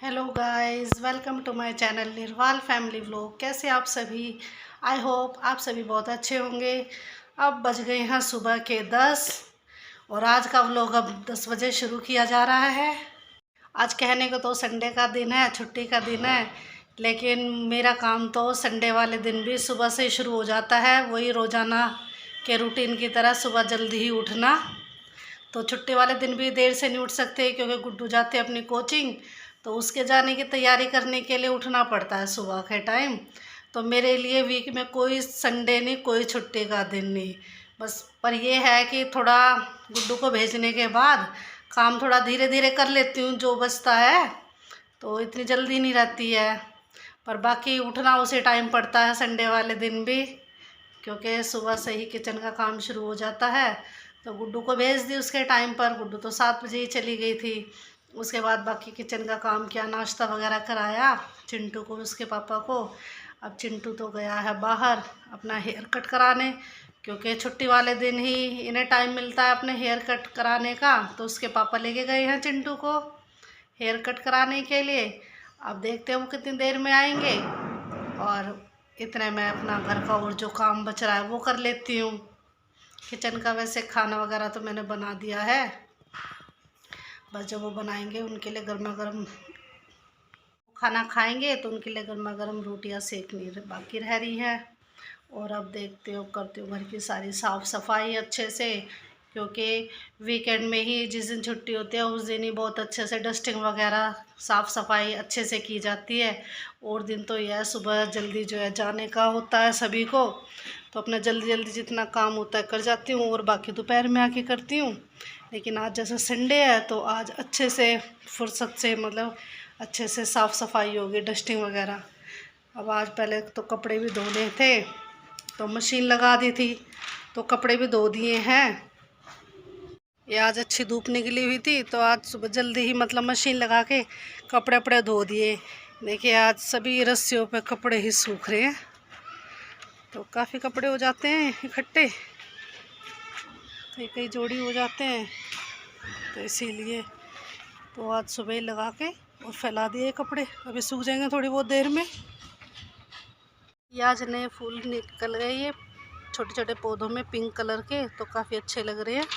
Hello guys, welcome to my channel Nirwal family vlog. कैसे आप सभी? आई होप आप सभी बहुत अच्छे होंगे। अब बज गए हैं सुबह के 10 और आज का व्लॉग अब 10 बजे शुरू किया जा रहा है। आज कहने को तो संडे का दिन है, छुट्टी का दिन है, लेकिन मेरा काम तो संडे वाले दिन भी सुबह से शुरू हो जाता है। वही रोज़ाना के रूटीन की तरह सुबह जल्दी ही उठना। तो छुट्टी वाले दिन भी देर से नहीं उठ सकते क्योंकि गुड्डू जाते हैं अपनी कोचिंग, तो उसके जाने की तैयारी करने के लिए उठना पड़ता है सुबह के टाइम। तो मेरे लिए वीक में कोई संडे नहीं, कोई छुट्टी का दिन नहीं बस। पर यह है कि थोड़ा गुड्डू को भेजने के बाद काम थोड़ा धीरे धीरे कर लेती हूँ, जो बचता है तो इतनी जल्दी नहीं रहती है। पर बाकी उठना उसी टाइम पड़ता है संडे वाले दिन भी, क्योंकि सुबह से ही किचन का काम शुरू हो जाता है। तो गुड्डू को भेज दी उसके टाइम पर। गुड्डू तो 7 बजे ही चली गई थी। उसके बाद बाकी किचन का काम किया, नाश्ता वगैरह कराया चिंटू को, उसके पापा को। अब चिंटू तो गया है बाहर अपना हेयर कट कराने, क्योंकि छुट्टी वाले दिन ही इन्हें टाइम मिलता है अपने हेयर कट कराने का। तो उसके पापा लेके गए हैं चिंटू को हेयर कट कराने के लिए। अब देखते हैं वो कितनी देर में आएंगे, और इतने में अपना घर का और जो काम बच रहा है वो कर लेती हूँ। किचन का वैसे खाना वगैरह तो मैंने बना दिया है, बस जब वो बनाएंगे उनके लिए गर्मा गर्म खाना खाएंगे तो उनके लिए गर्मा गर्म रोटियां सेकनी बाकी रह रही है। और अब देखते हो करती हूँ घर की सारी साफ़ सफाई अच्छे से, क्योंकि वीकेंड में ही जिस दिन छुट्टी होती है उस दिन ही बहुत अच्छे से डस्टिंग वगैरह साफ़ सफाई अच्छे से की जाती है। और दिन तो यह सुबह जल्दी जो है जाने का होता है सभी को, तो अपना जल्दी जल्दी जितना काम होता है कर जाती हूँ, और बाकी दोपहर में आके करती हूँ। लेकिन आज जैसे संडे है तो आज अच्छे से फुर्सत से, मतलब अच्छे से साफ़ सफाई होगी, डस्टिंग वगैरह। अब आज पहले तो कपड़े भी धोने थे तो मशीन लगा दी थी, तो कपड़े भी धो दिए हैं। ये आज अच्छी धूप निकली हुई थी तो आज सुबह जल्दी ही मतलब मशीन लगा के कपड़े वपड़े धो दिए। देखिए आज सभी रस्सियों पे कपड़े ही सूख रहे हैं, तो काफ़ी कपड़े हो जाते हैं इकट्ठे, कई कई जोड़ी हो जाते हैं, तो इसीलिए तो आज सुबह ही लगा के और फैला दिए कपड़े। अभी सूख जाएंगे थोड़ी बहुत देर में। ये आज नए फूल निकल गए, ये छोटे छोटे पौधों में पिंक कलर के, तो काफ़ी अच्छे लग रहे हैं।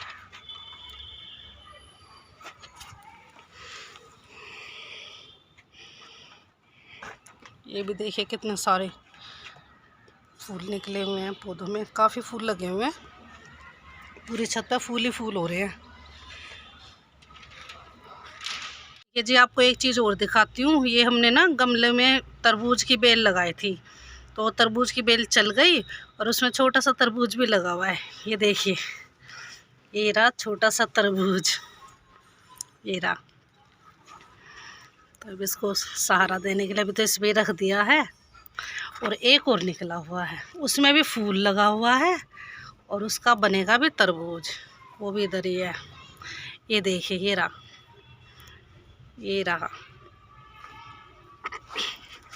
ये भी देखिए कितने सारे फूल निकले हुए हैं पौधों में, काफ़ी फूल लगे हुए हैं, पूरी छत पे फूल ही फूल हो रहे हैं। ये जी आपको एक चीज़ और दिखाती हूँ, ये हमने ना गमले में तरबूज की बेल लगाई थी, तो तरबूज की बेल चल गई और उसमें छोटा सा तरबूज भी लगा हुआ है। ये देखिए, ये रहा छोटा सा तरबूज, ये रहा। तो अब इसको सहारा देने के लिए अभी तो इसमें रख दिया है। और एक और निकला हुआ है, उसमें भी फूल लगा हुआ है और उसका बनेगा भी तरबूज, वो भी इधर ही है। ये देखिए, ये रहा, ये रहा।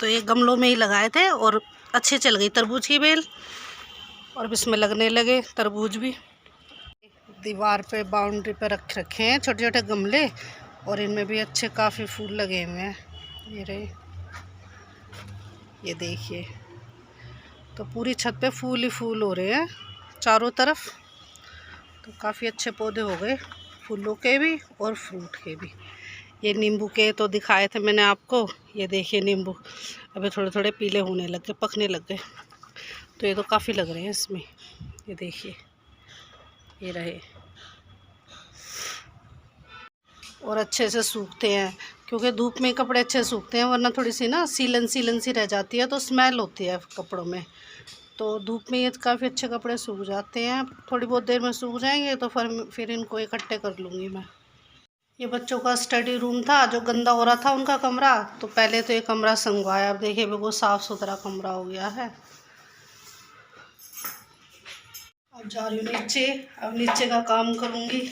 तो ये गमलों में ही लगाए थे और अच्छे चल गई तरबूज की बेल, और इसमें लगने लगे तरबूज भी। दीवार पे बाउंड्री पे रखे हैं छोटे छोटे गमले, और इनमें भी अच्छे काफ़ी फूल लगे हुए हैं। ये रहे, ये देखिए, तो पूरी छत पे फूल ही फूल हो रहे हैं चारों तरफ। तो काफ़ी अच्छे पौधे हो गए, फूलों के भी और फ्रूट के भी। ये नींबू के तो दिखाए थे मैंने आपको, ये देखिए नींबू अभी थोड़े थोड़े पीले होने लग गए, पकने लग गए, तो ये तो काफ़ी लग रहे हैं इसमें। ये देखिए, ये रहे, और अच्छे से सूखते हैं क्योंकि धूप में कपड़े अच्छे सूखते हैं, वरना थोड़ी सी ना सीलन सीलन सी रह जाती है तो स्मेल होती है कपड़ों में। तो धूप में ये काफ़ी अच्छे कपड़े सूख जाते हैं। थोड़ी बहुत देर में सूख जाएंगे तो फिर इनको इकट्ठे कर लूँगी मैं। ये बच्चों का स्टडी रूम था जो गंदा हो रहा था उनका कमरा, तो पहले तो ये कमरा संगवाया। अब देखिए बिल्कुल साफ़ सुथरा कमरा हो गया है। अब जा रही हूँ नीचे, अब नीचे का काम करूँगी।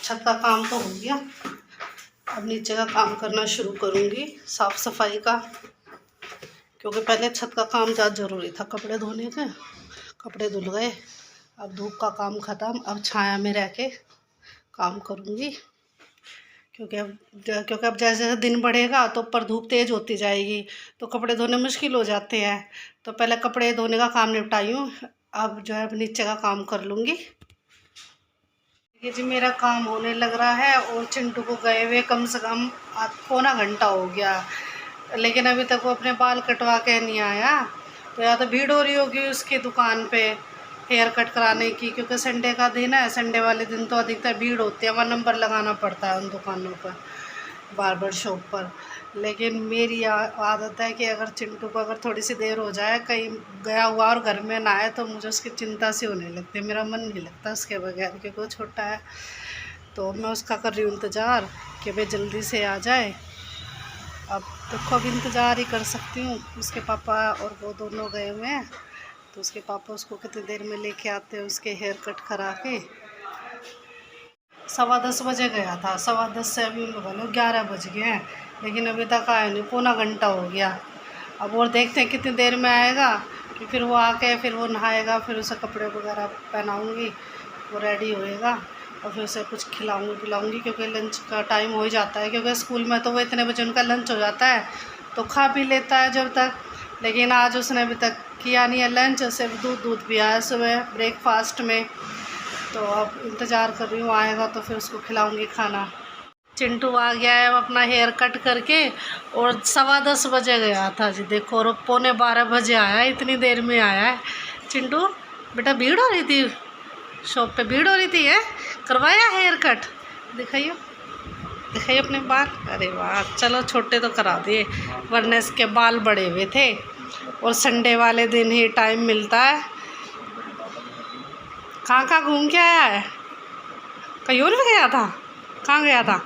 छत का काम तो हो गया, अब नीचे का काम करना शुरू करूँगी, साफ़ सफाई का, क्योंकि पहले छत का काम ज़्यादा ज़रूरी था। कपड़े धोने के, कपड़े धुल गए, अब धूप का काम ख़त्म, अब छाया में रह के काम करूँगी। क्योंकि अब जैसे जैसे दिन बढ़ेगा तो ऊपर धूप तेज़ होती जाएगी, तो कपड़े धोने मुश्किल हो जाते हैं। तो पहले कपड़े धोने का काम निपटाई हूँ, अब जो है नीचे का काम कर लूँगी। ये जी मेरा काम होने लग रहा है और चिंटू को गए हुए कम से कम पौना घंटा हो गया, लेकिन अभी तक वो अपने बाल कटवा के नहीं आया। तो या तो भीड़ हो रही होगी उसकी दुकान पे हेयर कट कराने की, क्योंकि संडे का दिन है। संडे वाले दिन तो अधिकतर भीड़ होती है, वहाँ नंबर लगाना पड़ता है उन दुकानों पर, बार्बर शॉप पर। लेकिन मेरी आदत है कि अगर चिंटू को अगर थोड़ी सी देर हो जाए कहीं गया हुआ और घर में ना आए तो मुझे उसकी चिंता सी होने लगती है, मेरा मन नहीं लगता उसके बगैर, क्योंकि वो छोटा है। तो मैं उसका कर रही हूँ इंतज़ार कि भाई जल्दी से आ जाए। अब देखो अब इंतज़ार ही कर सकती हूँ। उसके पापा और वो दोनों गए हुए हैं, तो उसके पापा उसको कितनी देर में लेके आते हैं उसके हेयर कट करा के। 10:15 बजे गया था, 10:15 से अभी बोलो 11 बज गए हैं, लेकिन अभी तक आया नहीं, पौना घंटा हो गया। अब और देखते हैं कितनी देर में आएगा, कि फिर वो आके फिर वो नहाएगा, फिर उसे कपड़े वगैरह पहनाऊँगी, वो रेडी होएगा और फिर उसे कुछ खिलाऊँगी पिलाऊँगी, क्योंकि लंच का टाइम हो ही जाता है। क्योंकि स्कूल में तो वो इतने बजे उनका लंच हो जाता है, तो खा पी लेता है जब तक। लेकिन आज उसने अभी तक किया नहीं है लंच, सिर्फ दूध भी आया सुबह ब्रेकफास्ट में। तो अब इंतज़ार कर रही हूँ, आएगा तो फिर उसको खिलाऊँगी खाना। चिंटू आ गया है अपना हेयर कट करके, और 10:15 बजे गया था जी, देखो, और 11:15 बजे आया है, इतनी देर में आया है। चिंटू बेटा भीड़ हो रही थी शॉप पे, भीड़ हो रही थी है, करवाया हेयर कट? दिखाइए दिखाइए अपने बाल। अरे वाह, चलो छोटे तो करा दिए, वरना इसके बाल बड़े हुए थे, और संडे वाले दिन ही टाइम मिलता है। कहाँ कहाँ घूम के आया है? कहीं और भी गया था? कहाँ गया था?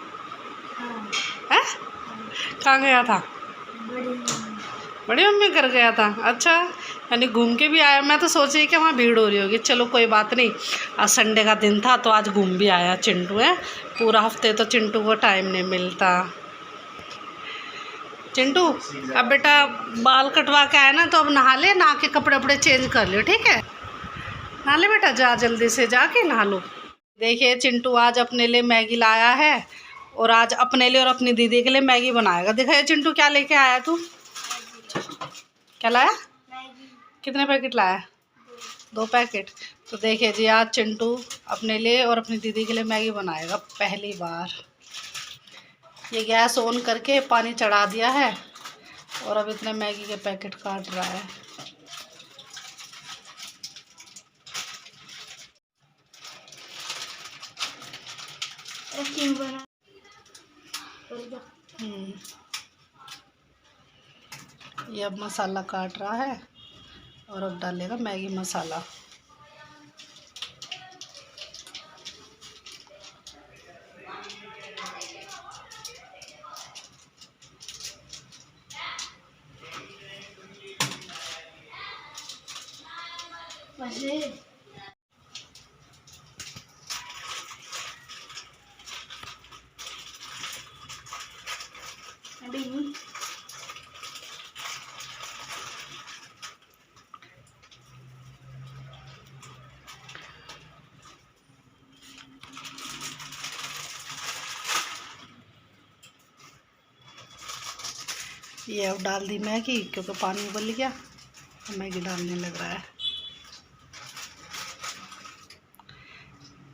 हैं? कहाँ गया था? बड़ी मम्मी घर गया था। अच्छा, यानी घूम के भी आया। मैं तो सोच रही कि वहाँ भीड़ हो रही होगी। चलो कोई बात नहीं, आज संडे का दिन था तो आज घूम भी आया चिंटू है। पूरा हफ्ते तो चिंटू को टाइम नहीं मिलता। चिंटू अब बेटा बाल कटवा के आया ना, तो अब नहा ले, नहा के कपड़े वपड़े चेंज कर लियो, ठीक है? नहा ले बेटा, जा जल्दी से जाके नहा लो। देखिए चिंटू आज अपने लिए मैगी लाया है, और आज अपने लिए और अपनी दीदी के लिए मैगी बनाएगा। दिखाइए चिंटू क्या लेके आया तू? क्या लाया? मैगी। कितने पैकेट लाया? 2 पैकेट। तो देखिए जी आज चिंटू अपने लिए और अपनी दीदी के लिए मैगी बनाएगा पहली बार। ये गैस ऑन करके पानी चढ़ा दिया है, और अब इतने मैगी के पैकेट काट रहा है। ये अब मसाला काट रहा है, और अब डालेगा मैगी मसाला। ये अब डाल दी मैगी, क्योंकि पानी उबल गया, तो मैगी डालने लग रहा है।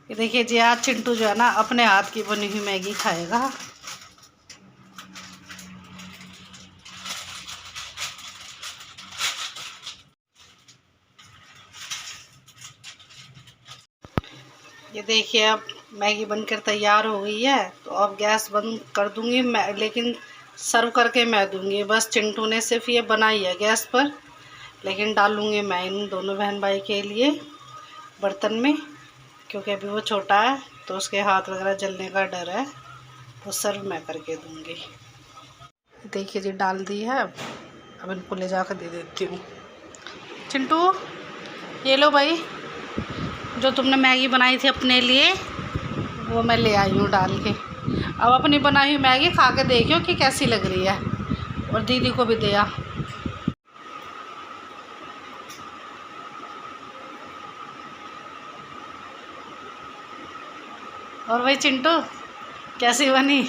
ये देखिए जी आज चिंटू जो है ना अपने हाथ की बनी हुई मैगी खाएगा। ये देखिए अब मैगी बनकर तैयार हो गई है, तो अब गैस बंद कर दूंगी मैं, लेकिन सर्व करके मैं दूंगी। बस चिंटू ने सिर्फ ये बनाई है गैस पर, लेकिन डालूंगी मैं इन दोनों बहन भाई के लिए बर्तन में, क्योंकि अभी वो छोटा है तो उसके हाथ वगैरह जलने का डर है, तो सर्व मैं करके दूंगी। देखिए जी डाल दी है, अब इनको ले जाकर दे देती हूँ। चिंटू ये लो भाई, जो तुमने मैगी बनाई थी अपने लिए वो मैं ले आई हूँ डाल के। अब अपनी बनाई हुई मैगी खा के देखियो कि कैसी लग रही है, और दीदी को भी दिया। और भाई चिंटू कैसी बनी?